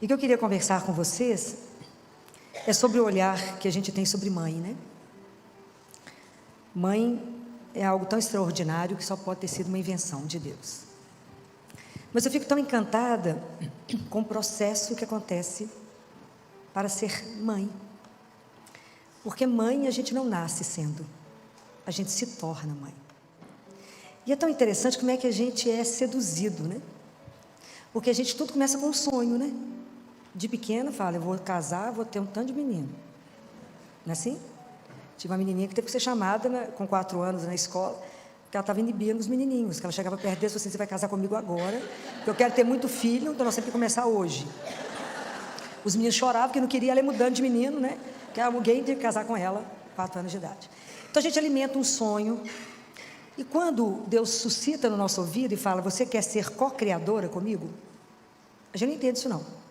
E o que eu queria conversar com vocês é sobre o olhar que a gente tem sobre mãe, né? Mãe é algo tão extraordinário que só pode ter sido uma invenção de Deus. Mas eu fico tão encantada com o processo que acontece para ser mãe. Porque mãe a gente não nasce sendo, a gente se torna mãe. E é tão interessante como é que a gente é seduzido, né? Porque a gente tudo começa com um sonho, né? De pequena fala, eu vou casar, vou ter um tanto de menino. Não é assim? Tive uma menininha que teve que ser chamada, né, com 4 anos na escola, porque ela estava inibindo os menininhos, que ela chegava perto deles e falou assim, você vai casar comigo agora, porque eu quero ter muito filho, então nós temos que começar hoje. Os meninos choravam porque não queria ela ir mudando de menino, né? Que alguém tinha que casar com ela, 4 anos de idade. Então a gente alimenta um sonho, e quando Deus suscita no nosso ouvido e fala, você quer ser co-criadora comigo? A gente não entende isso não.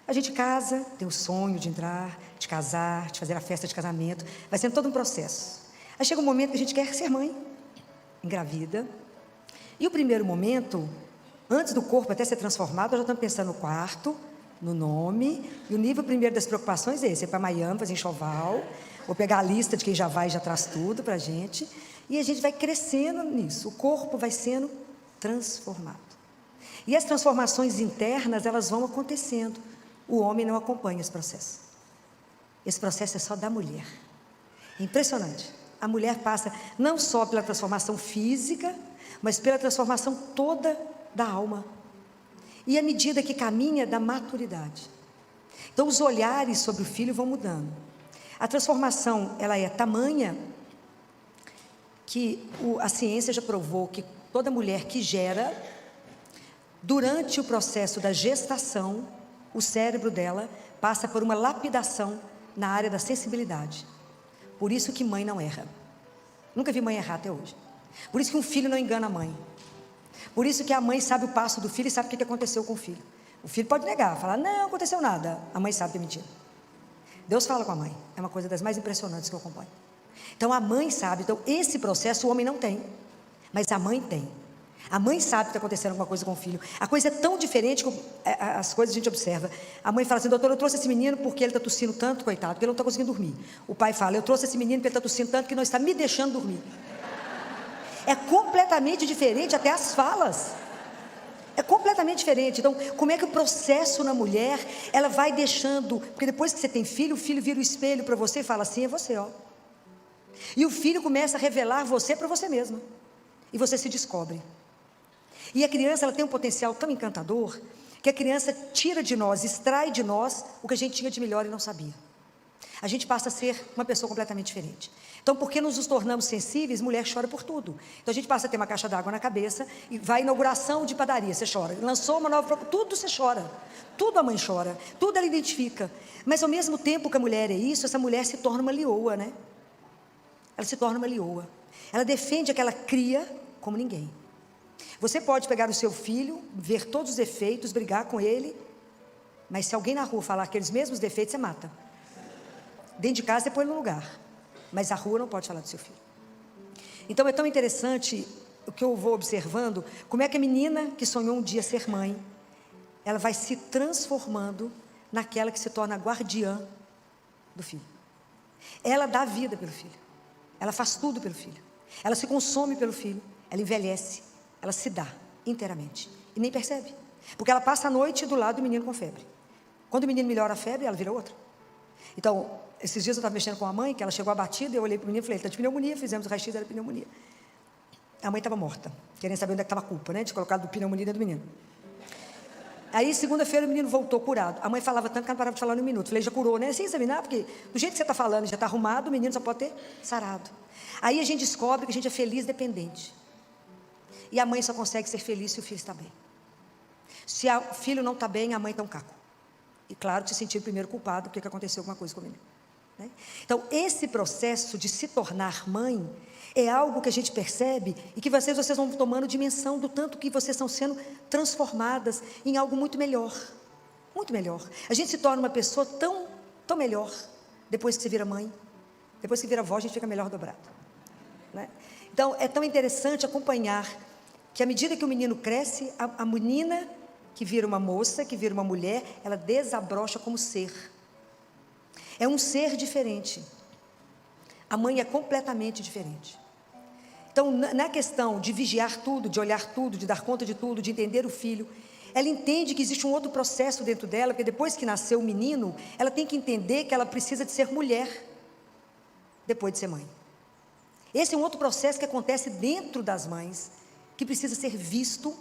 A gente casa, tem o sonho de entrar, de casar, de fazer a festa de casamento, vai sendo todo um processo. Aí chega um momento que a gente quer ser mãe, engravida, e o primeiro momento, antes do corpo até ser transformado, nós já estamos pensando no quarto, no nome, e o nível primeiro das preocupações é esse, é para Miami fazer enxoval, vou pegar a lista de quem já vai e já traz tudo para a gente, e a gente vai crescendo nisso, o corpo vai sendo transformado. E as transformações internas, elas vão acontecendo. O homem não acompanha esse processo. Esse processo é só da mulher. É impressionante. A mulher passa não só pela transformação física, mas pela transformação toda da alma. E à medida que caminha, da maturidade. Então os olhares sobre o filho vão mudando. A transformação, ela é tamanha que a ciência já provou que toda mulher que gera, durante o processo da gestação, o cérebro dela passa por uma lapidação na área da sensibilidade. Por isso que mãe não erra. Nunca vi mãe errar até hoje. Por isso que um filho não engana a mãe. Por isso que a mãe sabe o passo do filho e sabe o que aconteceu com o filho. O filho pode negar, falar, não aconteceu nada. A mãe sabe que é mentira. Deus fala com a mãe. É uma coisa das mais impressionantes que eu acompanho. Então a mãe sabe. Então esse processo o homem não tem, mas a mãe tem. A mãe sabe que está acontecendo alguma coisa com o filho. A coisa é tão diferente que as coisas a gente observa. A mãe fala assim, doutor, eu trouxe esse menino porque ele está tossindo tanto, coitado, porque ele não está conseguindo dormir. O pai fala, eu trouxe esse menino porque ele está tossindo tanto que não está me deixando dormir. É completamente diferente, até as falas. É completamente diferente. Então, como é que o processo na mulher, ela vai deixando, porque depois que você tem filho, o filho vira o espelho para você e fala assim, é você, ó. E o filho começa a revelar você para você mesma. E você se descobre. E a criança, ela tem um potencial tão encantador, que a criança tira de nós, extrai de nós o que a gente tinha de melhor e não sabia. A gente passa a ser uma pessoa completamente diferente. Então, porque nos tornamos sensíveis, mulher chora por tudo. Então a gente passa a ter uma caixa d'água na cabeça, e vai à inauguração de padaria, você chora. Lançou uma nova, tudo você chora. Tudo a mãe chora, tudo ela identifica. Mas ao mesmo tempo que a mulher é isso, essa mulher se torna uma leoa, né? Ela se torna uma leoa. Ela defende aquela cria como ninguém. Você pode pegar o seu filho, ver todos os defeitos, brigar com ele, mas se alguém na rua falar aqueles mesmos defeitos, você mata. Dentro de casa você põe no lugar, mas a rua não pode falar do seu filho. Então é tão interessante o que eu vou observando, como é que a menina que sonhou um dia ser mãe, ela vai se transformando naquela que se torna guardiã do filho. Ela dá vida pelo filho, ela faz tudo pelo filho, ela se consome pelo filho, ela envelhece, ela se dá inteiramente e nem percebe, porque ela passa a noite do lado do menino com febre. Quando o menino melhora a febre, ela vira outra. Então, esses dias eu estava mexendo com a mãe, que ela chegou abatida, eu olhei para o menino e falei, ele está de pneumonia, fizemos o raio-x, era pneumonia. A mãe estava morta, querendo saber onde é que estava a culpa, né, de colocar do pneumonia dentro do menino. Aí, segunda-feira, o menino voltou curado. A mãe falava tanto que ela não parava de falar no minuto. Falei, já curou, né? Sem examinar, porque do jeito que você está falando, já está arrumado, o menino só pode ter sarado. Aí a gente descobre que a gente é feliz dependente. E a mãe só consegue ser feliz se o filho está bem. Se o filho não está bem, a mãe está um caco. E claro, se sentir o primeiro culpado, porque aconteceu alguma coisa com o menino, né? Então, esse processo de se tornar mãe é algo que a gente percebe e que vocês vão tomando dimensão do tanto que vocês estão sendo transformadas em algo muito melhor. Muito melhor. A gente se torna uma pessoa tão melhor depois que você vira mãe. Depois que vira avó, a gente fica melhor dobrado, né? Então, é tão interessante acompanhar que à medida que o menino cresce, a menina que vira uma moça, que vira uma mulher, ela desabrocha como ser. É um ser diferente. A mãe é completamente diferente. Então, na questão de vigiar tudo, de olhar tudo, de dar conta de tudo, de entender o filho, ela entende que existe um outro processo dentro dela, porque depois que nasceu o menino, ela tem que entender que ela precisa de ser mulher, depois de ser mãe. Esse é um outro processo que acontece dentro das mães, que precisa ser visto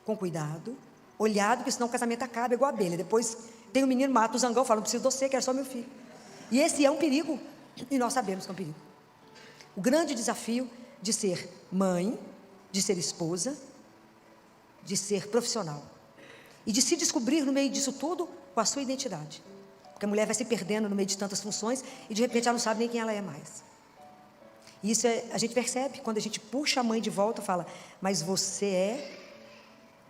com cuidado, olhado, porque senão o casamento acaba igual a abelha. Depois tem o menino, mata o zangão, fala, não preciso de você, quero só meu filho. E esse é um perigo, e nós sabemos que é um perigo. O grande desafio de ser mãe, de ser esposa, de ser profissional, e de se descobrir no meio disso tudo, com a sua identidade. Porque a mulher vai se perdendo no meio de tantas funções, e de repente ela não sabe nem quem ela é mais. E isso a gente percebe, quando a gente puxa a mãe de volta, fala, mas você é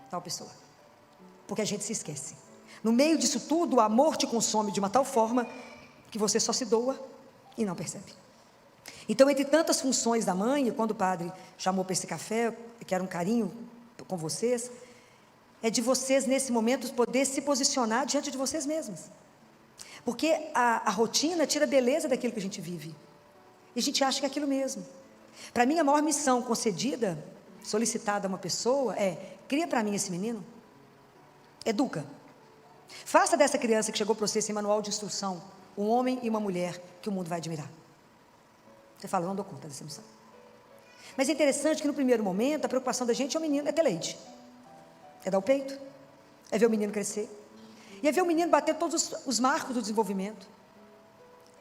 tal pessoa. Porque a gente se esquece. No meio disso tudo, o amor te consome de uma tal forma, que você só se doa, e não percebe. Então, entre tantas funções da mãe, e quando o padre chamou para esse café, que era um carinho com vocês, é de vocês, nesse momento, poder se posicionar diante de vocês mesmos. Porque a rotina tira a beleza daquilo que a gente vive. E a gente acha que é aquilo mesmo. Para mim, a maior missão concedida, solicitada a uma pessoa, é, cria para mim esse menino, educa. Faça dessa criança que chegou para você sem manual de instrução, um homem e uma mulher que o mundo vai admirar. Você fala, eu não dou conta dessa missão. Mas é interessante que no primeiro momento, a preocupação da gente é o menino, é ter leite. É dar o peito, é ver o menino crescer, e é ver o menino bater todos os marcos do desenvolvimento.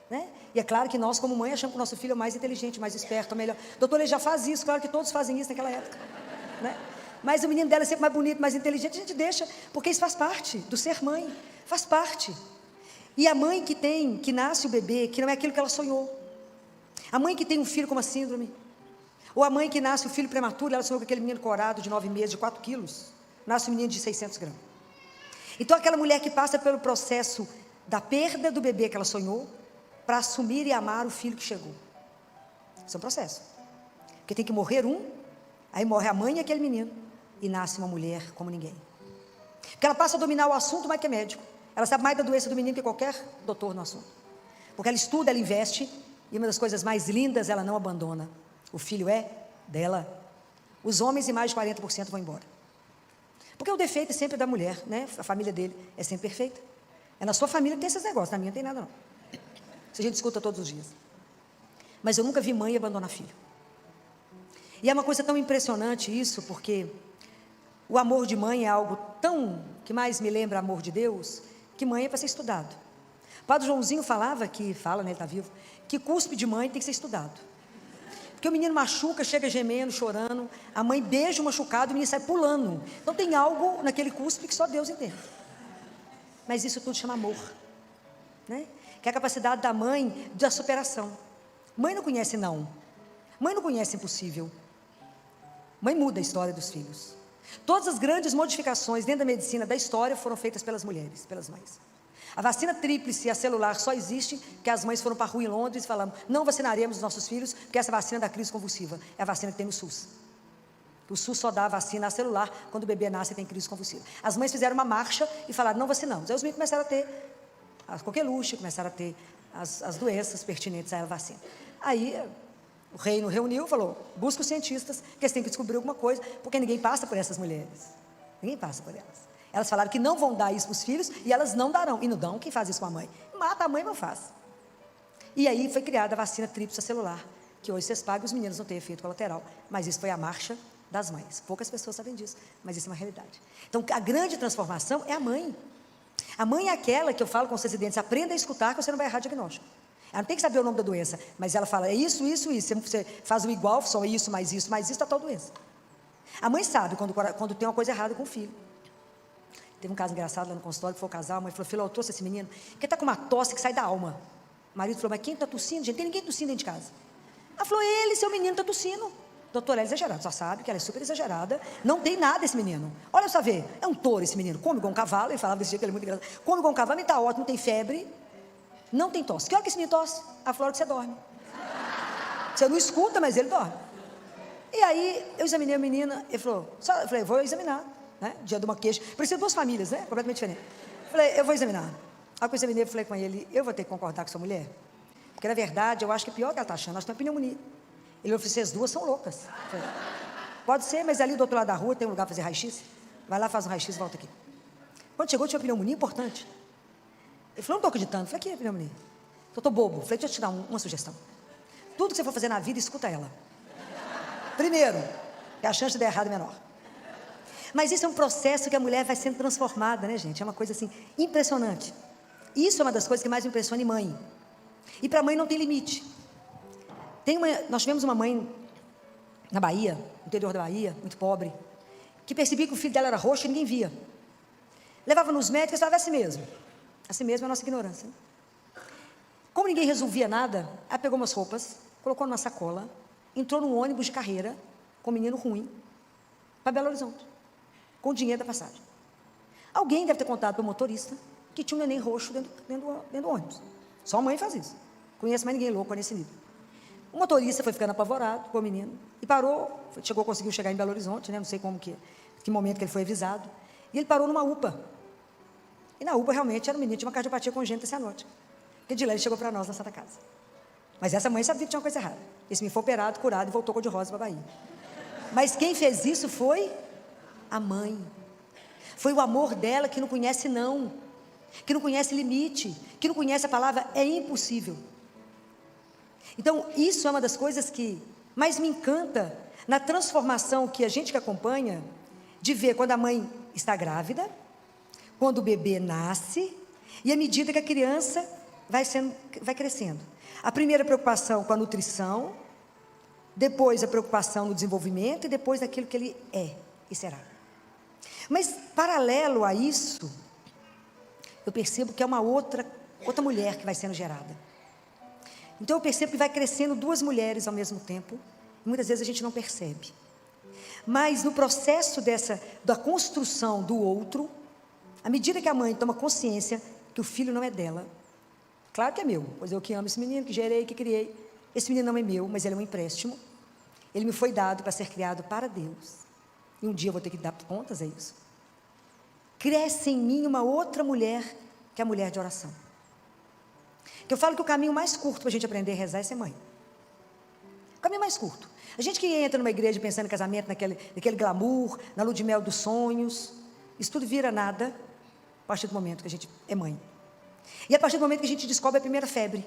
Né? E é claro que nós, como mãe, achamos que o nosso filho é mais inteligente, mais esperto, melhor. Doutor, ele já faz isso, claro que todos fazem isso naquela época. Né? Mas o menino dela é sempre mais bonito, mais inteligente, a gente deixa, porque isso faz parte do ser mãe, faz parte. E a mãe que nasce o bebê, que não é aquilo que ela sonhou. A mãe que tem um filho com uma síndrome, ou a mãe que nasce o filho prematuro, ela sonhou com aquele menino corado de 9 meses, de 4 quilos, nasce um menino de 600 gramas. Então aquela mulher que passa pelo processo da perda do bebê que ela sonhou, para assumir e amar o filho que chegou. Isso é um processo. Porque tem que morrer um, aí morre a mãe e aquele menino, e nasce uma mulher como ninguém. Porque ela passa a dominar o assunto mais que é médico. Ela sabe mais da doença do menino que qualquer doutor no assunto. Porque ela estuda, ela investe, e uma das coisas mais lindas, ela não abandona. O filho é dela. Os homens, em mais de 40%, vão embora. Porque o defeito é sempre da mulher, né? A família dele é sempre perfeita. É na sua família que tem esses negócios, na minha não tem nada não. Isso a gente escuta todos os dias. Mas eu nunca vi mãe abandonar filho. E é uma coisa tão impressionante isso, porque o amor de mãe é algo tão, que mais me lembra amor de Deus, que mãe é para ser estudado. O padre Joãozinho falava, né, ele está vivo, que cuspe de mãe tem que ser estudado. Porque o menino machuca, chega gemendo, chorando, a mãe beija o machucado, o menino sai pulando. Então tem algo naquele cuspe que só Deus entende. Mas isso tudo chama amor, né? Que é a capacidade da mãe da superação. Mãe não conhece não. Mãe não conhece impossível. Mãe muda a história dos filhos. Todas as grandes modificações dentro da medicina da história foram feitas pelas mulheres, pelas mães. A vacina tríplice e a celular só existe porque as mães foram para a rua em Londres e falaram, não vacinaremos os nossos filhos porque essa vacina da crise convulsiva é a vacina que tem no SUS. O SUS só dá a vacina celular quando o bebê nasce e tem crise convulsiva. As mães fizeram uma marcha e falaram, não vacinamos. Aí os meninos começaram a ter a coqueluche, começaram a ter as doenças pertinentes à vacina. Aí o reino reuniu e falou, busca os cientistas, que eles têm que descobrir alguma coisa, porque ninguém passa por essas mulheres. Ninguém passa por elas. Elas falaram que não vão dar isso para os filhos, e elas não darão. E não dão, quem faz isso com a mãe? Mata a mãe, não faz. E aí foi criada a vacina tríplice celular, que hoje vocês pagam, os meninos não têm efeito colateral. Mas isso foi a marcha das mães. Poucas pessoas sabem disso, mas isso é uma realidade. Então, a grande transformação é a mãe. A mãe é aquela que eu falo com os residentes, aprenda a escutar que você não vai errar diagnóstico. Ela não tem que saber o nome da doença, mas ela fala, é isso, isso, isso. Você faz o igual, só isso, mais isso, está tal doença. A mãe sabe quando tem uma coisa errada com o filho. Teve um caso engraçado lá no consultório, que foi o casal, a mãe falou, filho, eu trouxe esse menino, que está com uma tosse que sai da alma. O marido falou, mas quem está tossindo? Gente, tem ninguém tossindo dentro de casa. Ela falou, ele, seu menino está tossindo. Doutora, ela é exagerada, só sabe que ela é super exagerada, não tem nada esse menino. Olha só ver, é um touro esse menino, come igual um cavalo, ele falava desse jeito que ele é muito engraçado, come igual um cavalo, ele está ótimo, não tem febre, não tem tosse. Que hora que esse menino tosse? A hora que você dorme. Você não escuta, mas ele dorme. E aí, eu examinei a menina, ele falou, eu falei, vou examinar. né? Dia de uma queixa. Parecia duas famílias, né? Completamente diferentes. Falei, eu vou examinar. Aí eu examinei, falei com ele, eu vou ter que concordar com sua mulher? Porque, na verdade, eu acho que é pior que ela está achando, nós temos pneumonia. Ele falou, as duas são loucas. Falei, pode ser, mas ali do outro lado da rua tem um lugar para fazer raio-x. Vai lá, faz um raio-x e volta aqui. Quando chegou, tinha uma pneumonia importante. Ele falou, não estou acreditando. Falei, que é pneumonia? Eu estou bobo. Falei, deixa eu te dar uma sugestão. Tudo que você for fazer na vida, escuta ela. Primeiro, que a chance de dar errado é menor. Mas isso é um processo que a mulher vai sendo transformada, né, gente? É uma coisa assim, impressionante. Isso é uma das coisas que mais me impressiona em mãe. E para mãe não tem limite. Nós tivemos uma mãe na Bahia, no interior da Bahia, muito pobre, que percebia que o filho dela era roxo e ninguém via. Levava nos médicos e falava, assim mesmo. Assim mesmo é a nossa ignorância. Né? Como ninguém resolvia nada, ela pegou umas roupas, colocou numa sacola, entrou num ônibus de carreira, com um menino ruim, para Belo Horizonte, com o dinheiro da passagem. Alguém deve ter contado para o motorista que tinha um neném roxo dentro do ônibus. Só a mãe faz isso. Conhece mais ninguém louco nesse nível. O motorista foi ficando apavorado com o menino e parou, conseguiu chegar em Belo Horizonte, né? Não sei que momento que ele foi avisado, e ele parou numa UPA. E na UPA realmente era um menino, tinha uma cardiopatia congênita cianótica. Porque de lá ele chegou para nós na Santa Casa. Mas essa mãe sabia que tinha uma coisa errada. Esse menino foi operado, curado e voltou com de rosa para a Bahia. Mas quem fez isso foi a mãe. Foi o amor dela que não conhece não, que não conhece limite, que não conhece a palavra é impossível. Então, isso é uma das coisas que mais me encanta na transformação que a gente que acompanha, de ver quando a mãe está grávida, quando o bebê nasce, e à medida que a criança vai crescendo. A primeira preocupação com a nutrição, depois a preocupação no desenvolvimento e depois daquilo que ele é e será. Mas, paralelo a isso, eu percebo que é uma outra mulher que vai sendo gerada. Então eu percebo que vai crescendo duas mulheres ao mesmo tempo, e muitas vezes a gente não percebe. Mas no processo da construção do outro, à medida que a mãe toma consciência que o filho não é dela, claro que é meu, pois eu que amo esse menino, que gerei, que criei, esse menino não é meu, mas ele é um empréstimo, ele me foi dado para ser criado para Deus, e um dia eu vou ter que dar contas a isso. Cresce em mim uma outra mulher, que é a mulher de oração. Que eu falo que o caminho mais curto para a gente aprender a rezar é ser mãe. O caminho mais curto. A gente que entra numa igreja pensando em casamento, naquele glamour, na lua de mel dos sonhos, isso tudo vira nada a partir do momento que a gente é mãe. E a partir do momento que a gente descobre a primeira febre.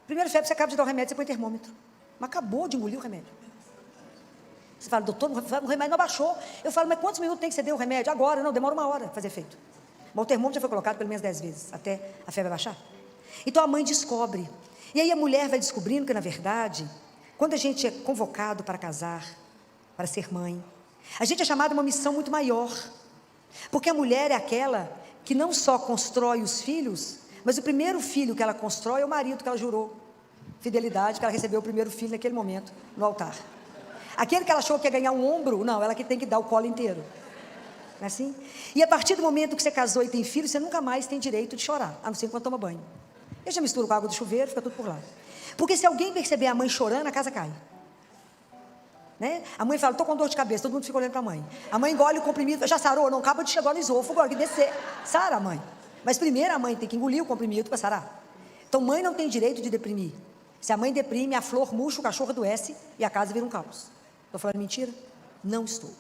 Primeira febre, você acaba de dar o remédio, você põe termômetro. Mas acabou de engolir o remédio. Você fala, doutor, o remédio não baixou. Eu falo, mas quantos minutos tem que você deu o remédio? Agora, não, demora 1 hora para fazer efeito. Mas o termômetro já foi colocado pelo menos 10 vezes, até a febre baixar. Então a mãe descobre. E aí a mulher vai descobrindo que, na verdade, quando a gente é convocado para casar, para ser mãe, a gente é chamado a uma missão muito maior. Porque a mulher é aquela que não só constrói os filhos, mas o primeiro filho que ela constrói é o marido que ela jurou fidelidade, que ela recebeu o primeiro filho naquele momento, no altar. Aquele que ela achou que ia ganhar um ombro, não, ela que tem que dar o colo inteiro. Não é assim? E a partir do momento que você casou e tem filho, você nunca mais tem direito de chorar, a não ser quando toma banho. Eu já misturo com a água do chuveiro, fica tudo por lá. Porque se alguém perceber a mãe chorando, a casa cai. Né? A mãe fala, estou com dor de cabeça, todo mundo fica olhando para a mãe. A mãe engole o comprimido, já sarou, não acaba de chegar no esôfago, agora que descer. Sara a mãe. Mas primeiro a mãe tem que engolir o comprimido para sarar. Então mãe não tem direito de deprimir. Se a mãe deprime, a flor murcha, o cachorro adoece e a casa vira um caos. Estou falando mentira? Não estou.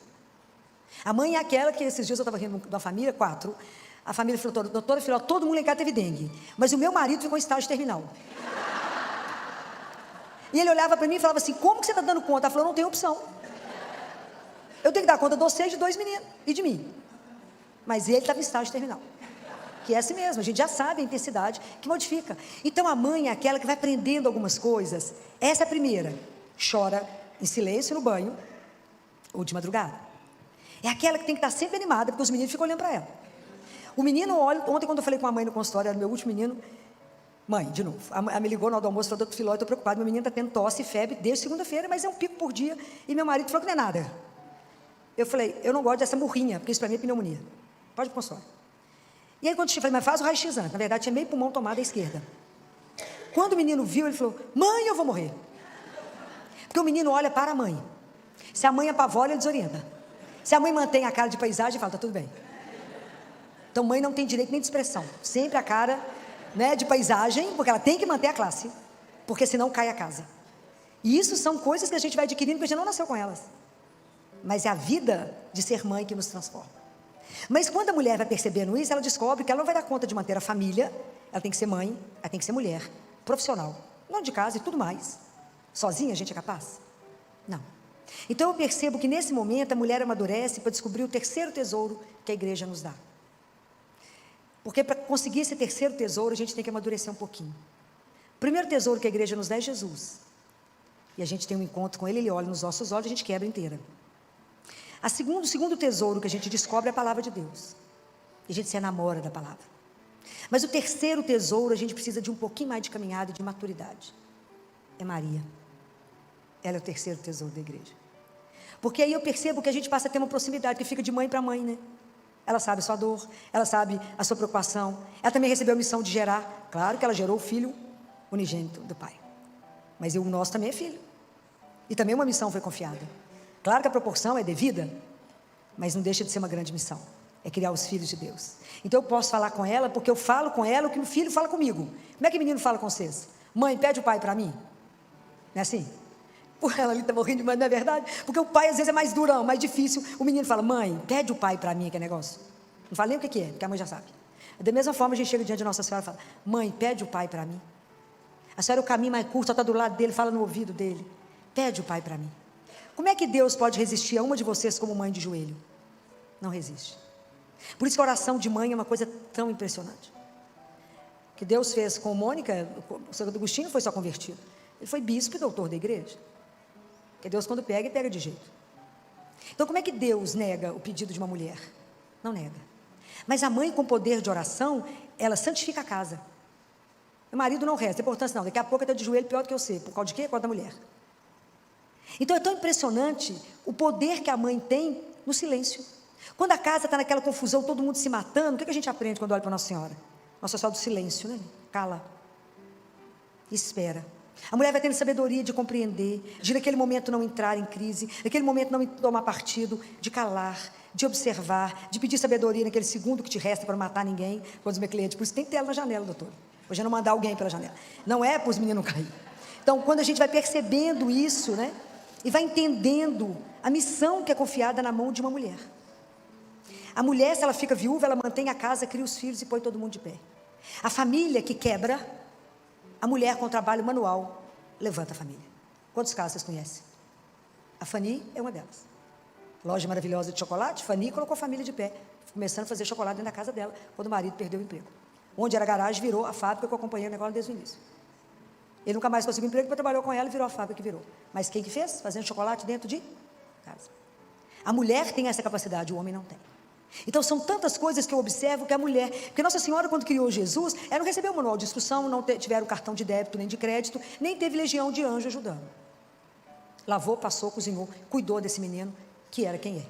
A mãe é aquela que esses dias eu estava rindo de uma família, 4. A família falou, doutora, filho, todo mundo em casa teve dengue, mas o meu marido ficou em estágio terminal. E ele olhava para mim e falava assim, como que você está dando conta? Ela falou, não tem opção. Eu tenho que dar conta de vocês, de 2 meninos e de mim. Mas ele estava em estágio terminal. Que é assim mesmo, a gente já sabe a intensidade que modifica. Então a mãe é aquela que vai aprendendo algumas coisas. Essa é a primeira. Chora em silêncio no banho ou de madrugada. É aquela que tem que estar sempre animada, porque os meninos ficam olhando para ela. O menino olha, ontem quando eu falei com a mãe no consultório, era meu último menino, mãe, de novo, ela me ligou no hora do almoço, falou, doutor Filó, eu estou preocupado, meu menino está tendo tosse e febre desde segunda-feira, mas é um pico por dia, e meu marido falou que não é nada. Eu falei, eu não gosto dessa murrinha, porque isso para mim é pneumonia, pode ir para o consultório. E aí quando eu falei, mas faz o raio-x antes, na verdade tinha meio pulmão tomado à esquerda. Quando o menino viu, ele falou, mãe, eu vou morrer. Porque o menino olha para a mãe, se a mãe apavora, ele desorienta. Se a mãe mantém a cara de paisagem, fala, tá tudo bem. Então mãe não tem direito nem de expressão, sempre a cara, né, de paisagem, porque ela tem que manter a classe, porque senão cai a casa. E isso são coisas que a gente vai adquirindo, porque a gente não nasceu com elas, mas é a vida de ser mãe que nos transforma. Mas quando a mulher vai percebendo isso, ela descobre que ela não vai dar conta de manter a família, ela tem que ser mãe, ela tem que ser mulher, profissional, dona de casa e tudo mais. Sozinha a gente é capaz? Não. Então eu percebo que nesse momento a mulher amadurece para descobrir o terceiro tesouro que a igreja nos dá. Porque para conseguir esse terceiro tesouro a gente tem que amadurecer um pouquinho. O primeiro tesouro que a igreja nos dá é Jesus. E a gente tem um encontro com ele, ele olha nos nossos olhos e a gente quebra inteira. O segundo tesouro que a gente descobre é a palavra de Deus. E a gente se enamora da palavra. Mas o terceiro tesouro a gente precisa de um pouquinho mais de caminhada e de maturidade. É Maria. Ela é o terceiro tesouro da igreja. Porque aí eu percebo que a gente passa a ter uma proximidade, que fica de mãe para mãe, né? Ela sabe a sua dor, ela sabe a sua preocupação. Ela também recebeu a missão de gerar. Claro que ela gerou o filho unigênito do Pai. Mas o nosso também é filho. E também uma missão foi confiada. Claro que a proporção é devida, mas não deixa de ser uma grande missão. É criar os filhos de Deus. Então eu posso falar com ela, porque eu falo com ela o que o filho fala comigo. Como é que o menino fala com vocês? Mãe, pede o pai para mim. Não é assim? Por ela ali está morrendo de mãe, não é verdade? Porque o pai às vezes é mais durão, mais difícil. O menino fala, mãe, pede o pai para mim, que é negócio. Não fala nem o que é, porque a mãe já sabe. Da mesma forma a gente chega diante de Nossa Senhora e fala, mãe, pede o pai para mim. A senhora é o caminho mais curto, só está do lado dele, fala no ouvido dele. Pede o pai para mim. Como é que Deus pode resistir a uma de vocês como mãe de joelho? Não resiste. Por isso que a oração de mãe é uma coisa tão impressionante. O que Deus fez com Mônica, o Santo Agostinho foi só convertido. Ele foi bispo e doutor da igreja. Porque Deus quando pega, ele pega de jeito. Então como é que Deus nega o pedido de uma mulher? Não nega. Mas a mãe com poder de oração, ela santifica a casa. O marido não resta, importância não. Daqui a pouco ele está de joelho pior do que eu sei. Por causa de quê? Por causa da mulher. Então é tão impressionante o poder que a mãe tem no silêncio. Quando a casa está naquela confusão, todo mundo se matando, o que a gente aprende quando olha para Nossa Senhora? Nossa Senhora do silêncio, né? Cala. Espera. A mulher vai tendo sabedoria de compreender, de naquele momento não entrar em crise, naquele momento não tomar partido, de calar, de observar, de pedir sabedoria naquele segundo que te resta para não matar ninguém. Quando os meus clientes, por isso tem que ter ela na janela, doutor. Hoje é não mandar alguém pela janela. Não é para os meninos não caírem. Então, quando a gente vai percebendo isso, né? E vai entendendo a missão que é confiada na mão de uma mulher. A mulher, se ela fica viúva, ela mantém a casa, cria os filhos e põe todo mundo de pé. A família que quebra, a mulher com trabalho manual levanta a família. Quantos casos vocês conhecem? A Fanny é uma delas. Loja maravilhosa de chocolate, Fanny colocou a família de pé, começando a fazer chocolate dentro da casa dela, quando o marido perdeu o emprego. Onde era a garagem, virou a fábrica que eu acompanhei o negócio desde o início. Ele nunca mais conseguiu emprego, porque trabalhou com ela e virou a fábrica que virou. Mas quem que fez? Fazendo chocolate dentro de casa. A mulher tem essa capacidade, o homem não tem. Então são tantas coisas que eu observo que a mulher, porque Nossa Senhora quando criou Jesus, ela não recebeu o manual de instrução, não tiveram cartão de débito nem de crédito, nem teve legião de anjo ajudando. Lavou, passou, cozinhou, cuidou desse menino, que era quem é.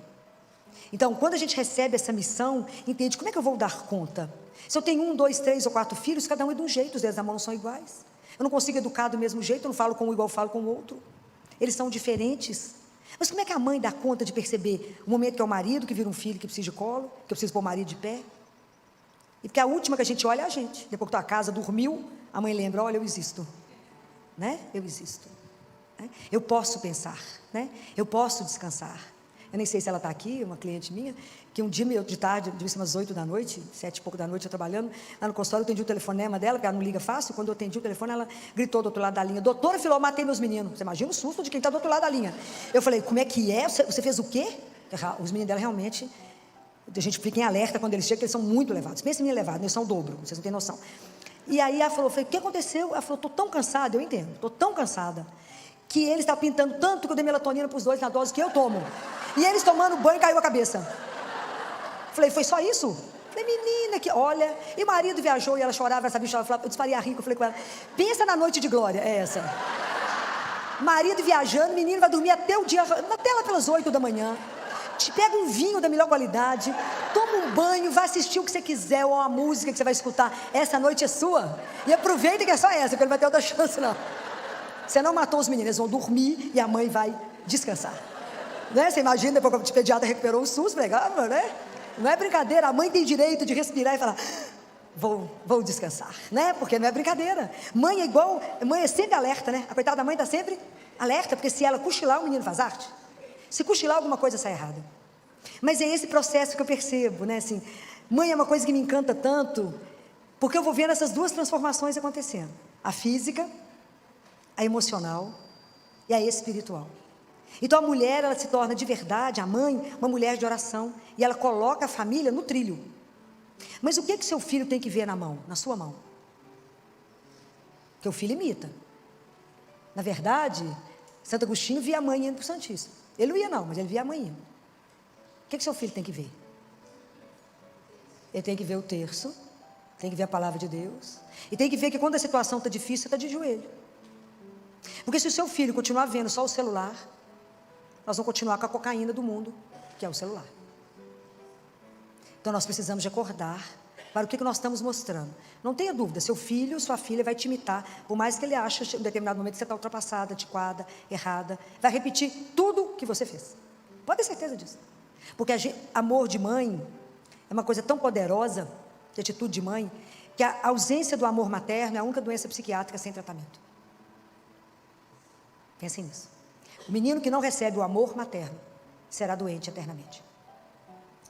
Então quando a gente recebe essa missão, entende como é que eu vou dar conta? Se eu tenho 1, 2, 3 ou 4 filhos, cada um é de um jeito, os dedos da mão não são iguais. Eu não consigo educar do mesmo jeito, eu não falo com um igual falo com o outro. Eles são diferentes. Mas como é que a mãe dá conta de perceber o momento que é o marido que vira um filho que precisa de colo, que eu preciso pôr o marido de pé? E porque a última que a gente olha é a gente. Depois que a casa dormiu, a mãe lembra, olha, eu existo. Né? Eu existo. Né? Eu posso pensar. Né? Eu posso descansar. Eu nem sei se ela está aqui, uma cliente minha, que um dia de tarde, devia ser umas 8 da noite, 7 e pouco da noite, eu trabalhando, lá no consultório, eu atendi o telefonema dela, porque ela não liga fácil. Quando eu atendi o telefone, ela gritou do outro lado da linha, doutora Filó, matei meus meninos. Você imagina o susto de quem está do outro lado da linha. Eu falei, como é que é? Você fez o quê? Os meninos dela realmente, a gente fica em alerta quando eles chegam, que eles são muito levados. Pensa em mim levado, eles são o dobro, vocês não têm noção. E aí ela falou, o que aconteceu? Ela falou, estou tão cansada, eu entendo, estou tão cansada, que eles estavam pintando tanto que eu dei melatonina para os dois na dose que eu tomo. E eles tomando banho, caiu a cabeça. Falei, foi só isso? Falei, menina, que olha. E o marido viajou e ela chorava, essa bicha, eu disparei a rico, eu falei com ela, pensa na noite de glória, é essa. Marido viajando, menino vai dormir até o dia, até lá pelas 8 da manhã. Te pega um vinho da melhor qualidade, toma um banho, vai assistir o que você quiser, ou a música que você vai escutar. Essa noite é sua. E aproveita que é só essa, porque não vai ter outra chance, não. Você não matou os meninos, eles vão dormir e a mãe vai descansar. Né? Você imagina, depois que o pediatra recuperou o SUS, pregava, né? Não é brincadeira, a mãe tem direito de respirar e falar, vou descansar, né? Porque não é brincadeira. Mãe é igual, mãe é sempre alerta, né? A coitada da mãe está sempre alerta, porque se ela cochilar, o menino faz arte. Se cochilar, alguma coisa sai errada. Mas é esse processo que eu percebo, né? Assim, mãe é uma coisa que me encanta tanto, porque eu vou vendo essas duas transformações acontecendo. A física, a emocional e a espiritual. Então a mulher, ela se torna de verdade, a mãe, uma mulher de oração, e ela coloca a família no trilho. Mas o que seu filho tem que ver na mão, na sua mão? Que o filho imita. Na verdade, Santo Agostinho via a mãe indo para o Santíssimo. Ele não ia não, mas ele via a mãe indo. O que seu filho tem que ver? Ele tem que ver o terço, tem que ver a palavra de Deus, e tem que ver que quando a situação está difícil, você está de joelho. Porque se o seu filho continuar vendo só o celular, nós vamos continuar com a cocaína do mundo, que é o celular. Então nós precisamos de acordar para o que nós estamos mostrando. Não tenha dúvida, seu filho, sua filha vai te imitar, por mais que ele ache em determinado momento que você está ultrapassada, antiquada, errada, vai repetir tudo que você fez. Pode ter certeza disso. Porque amor de mãe é uma coisa tão poderosa, de atitude de mãe, que a ausência do amor materno é a única doença psiquiátrica sem tratamento. Pensem nisso. O menino que não recebe o amor materno será doente eternamente.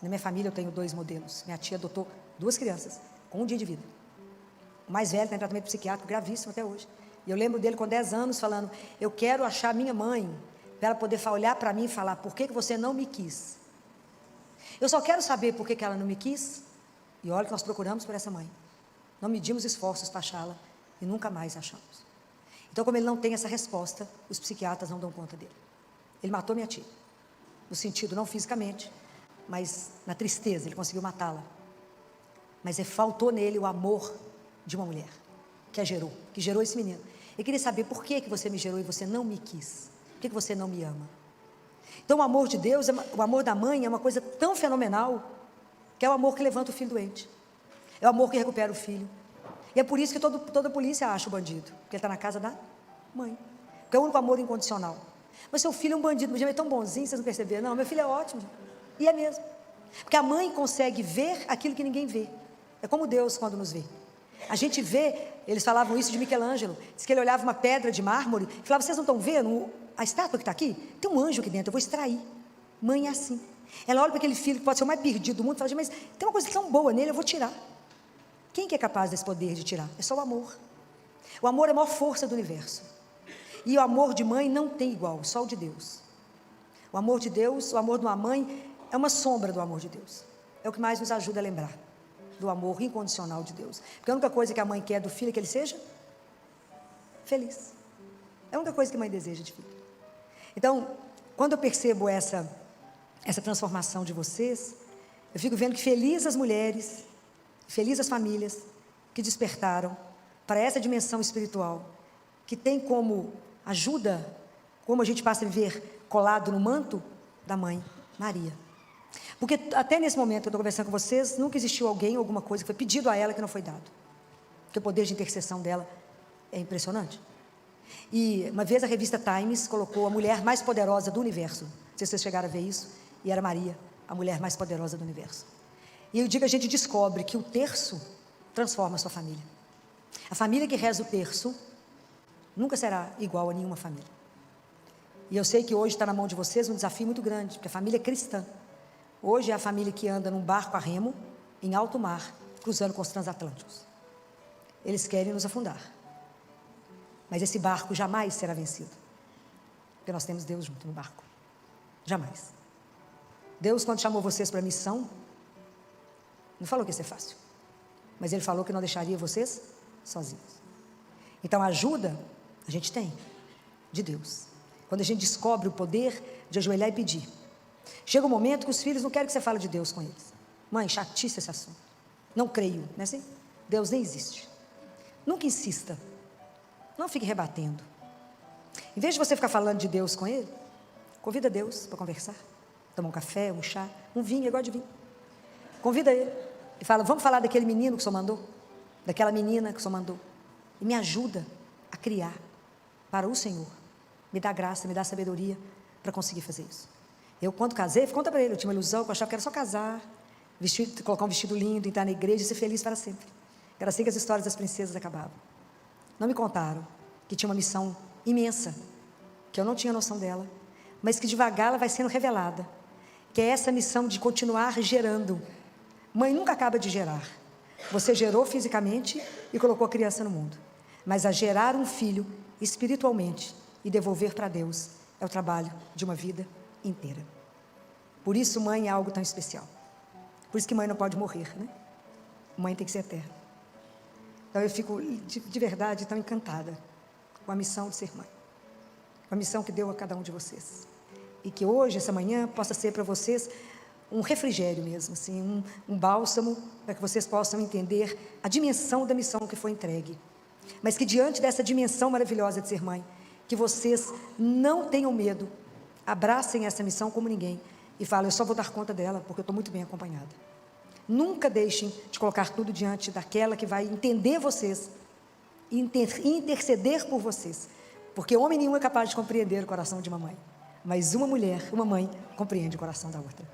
Na minha família eu tenho 2 modelos. Minha tia adotou 2 crianças com 1 dia de vida. O mais velho tem tratamento psiquiátrico gravíssimo até hoje. E eu lembro dele com 10 anos falando, eu quero achar minha mãe, para ela poder olhar para mim e falar, por que você não me quis? Eu só quero saber por que ela não me quis. E olha que nós procuramos por essa mãe. Não medimos esforços para achá-la e nunca mais achamos. Então, como ele não tem essa resposta, os psiquiatras não dão conta dele. Ele matou minha tia. No sentido, não fisicamente, mas na tristeza, ele conseguiu matá-la. Mas faltou nele o amor de uma mulher, que gerou esse menino. Eu queria saber por que você me gerou e você não me quis. Por que você não me ama? Então, o amor de Deus, o amor da mãe é uma coisa tão fenomenal, que é o amor que levanta o filho doente. É o amor que recupera o filho. E é por isso que toda polícia acha o bandido, porque ele está na casa da mãe. Porque é o único amor incondicional. Mas seu filho é um bandido, mas ele é tão bonzinho, vocês não perceberam? Não, meu filho é ótimo. E é mesmo. Porque a mãe consegue ver aquilo que ninguém vê. É como Deus quando nos vê. A gente vê, eles falavam isso de Michelangelo, diz que ele olhava uma pedra de mármore e falava, vocês não estão vendo a estátua que está aqui? Tem um anjo aqui dentro, eu vou extrair. Mãe é assim. Ela olha para aquele filho que pode ser o mais perdido do mundo e fala, mas tem uma coisa tão boa nele, eu vou tirar. Quem que é capaz desse poder de tirar? É só o amor. O amor é a maior força do universo. E o amor de mãe não tem igual, só o de Deus. O amor de Deus, o amor de uma mãe é uma sombra do amor de Deus. É o que mais nos ajuda a lembrar do amor incondicional de Deus. Porque a única coisa que a mãe quer do filho é que ele seja feliz. É a única coisa que a mãe deseja de filho. Então, quando eu percebo essa transformação de vocês, eu fico vendo que felizes as mulheres, felizes as famílias que despertaram para essa dimensão espiritual, que tem como ajuda, como a gente passa a viver colado no manto da mãe, Maria. Porque até nesse momento que eu estou conversando com vocês, nunca existiu alguém ou alguma coisa que foi pedido a ela que não foi dado. Porque o poder de intercessão dela é impressionante. E uma vez a revista Times colocou a mulher mais poderosa do universo. Não sei se vocês chegaram a ver isso. E era Maria, a mulher mais poderosa do universo. E o dia que a gente descobre que o terço transforma a sua família. A família que reza o terço nunca será igual a nenhuma família. E eu sei que hoje está na mão de vocês um desafio muito grande, porque a família é cristã. Hoje é a família que anda num barco a remo, em alto mar, cruzando com os transatlânticos. Eles querem nos afundar. Mas esse barco jamais será vencido. Porque nós temos Deus junto no barco. Jamais. Deus, quando chamou vocês para a missão, não falou que ia ser fácil. Mas Ele falou que não deixaria vocês sozinhos. Então, a ajuda, a gente tem, de Deus. Quando a gente descobre o poder de ajoelhar e pedir. Chega um momento que os filhos não querem que você fale de Deus com eles. Mãe, chatice esse assunto. Não creio, não é assim? Deus nem existe. Nunca insista. Não fique rebatendo. Em vez de você ficar falando de Deus com ele, convida Deus para conversar. Tomar um café, um chá, um vinho, igual de vinho. Convida ele. E fala, vamos falar daquele menino que o Senhor mandou? Daquela menina que o Senhor mandou? E me ajuda a criar para o Senhor. Me dá graça, me dá sabedoria para conseguir fazer isso. Eu, quando casei, conta para ele, eu tinha uma ilusão, eu achava que era só casar, colocar um vestido lindo, entrar na igreja e ser feliz para sempre. Era assim que as histórias das princesas acabavam. Não me contaram que tinha uma missão imensa, que eu não tinha noção dela, mas que devagar ela vai sendo revelada, que é essa missão de continuar gerando. Mãe nunca acaba de gerar. Você gerou fisicamente e colocou a criança no mundo, mas a gerar um filho espiritualmente e devolver para Deus é o trabalho de uma vida inteira. Por isso mãe é algo tão especial. Por isso que mãe não pode morrer, né? Mãe tem que ser eterna. Então eu fico de verdade tão encantada com a missão de ser mãe, com a missão que deu a cada um de vocês, e que hoje, essa manhã, possa ser para vocês um refrigério mesmo, assim, um bálsamo, para que vocês possam entender a dimensão da missão que foi entregue, mas que diante dessa dimensão maravilhosa de ser mãe, que vocês não tenham medo, abracem essa missão como ninguém, e falem, eu só vou dar conta dela, porque eu estou muito bem acompanhada. Nunca deixem de colocar tudo diante daquela que vai entender vocês, e interceder por vocês, porque homem nenhum é capaz de compreender o coração de uma mãe, mas uma mulher, uma mãe, compreende o coração da outra.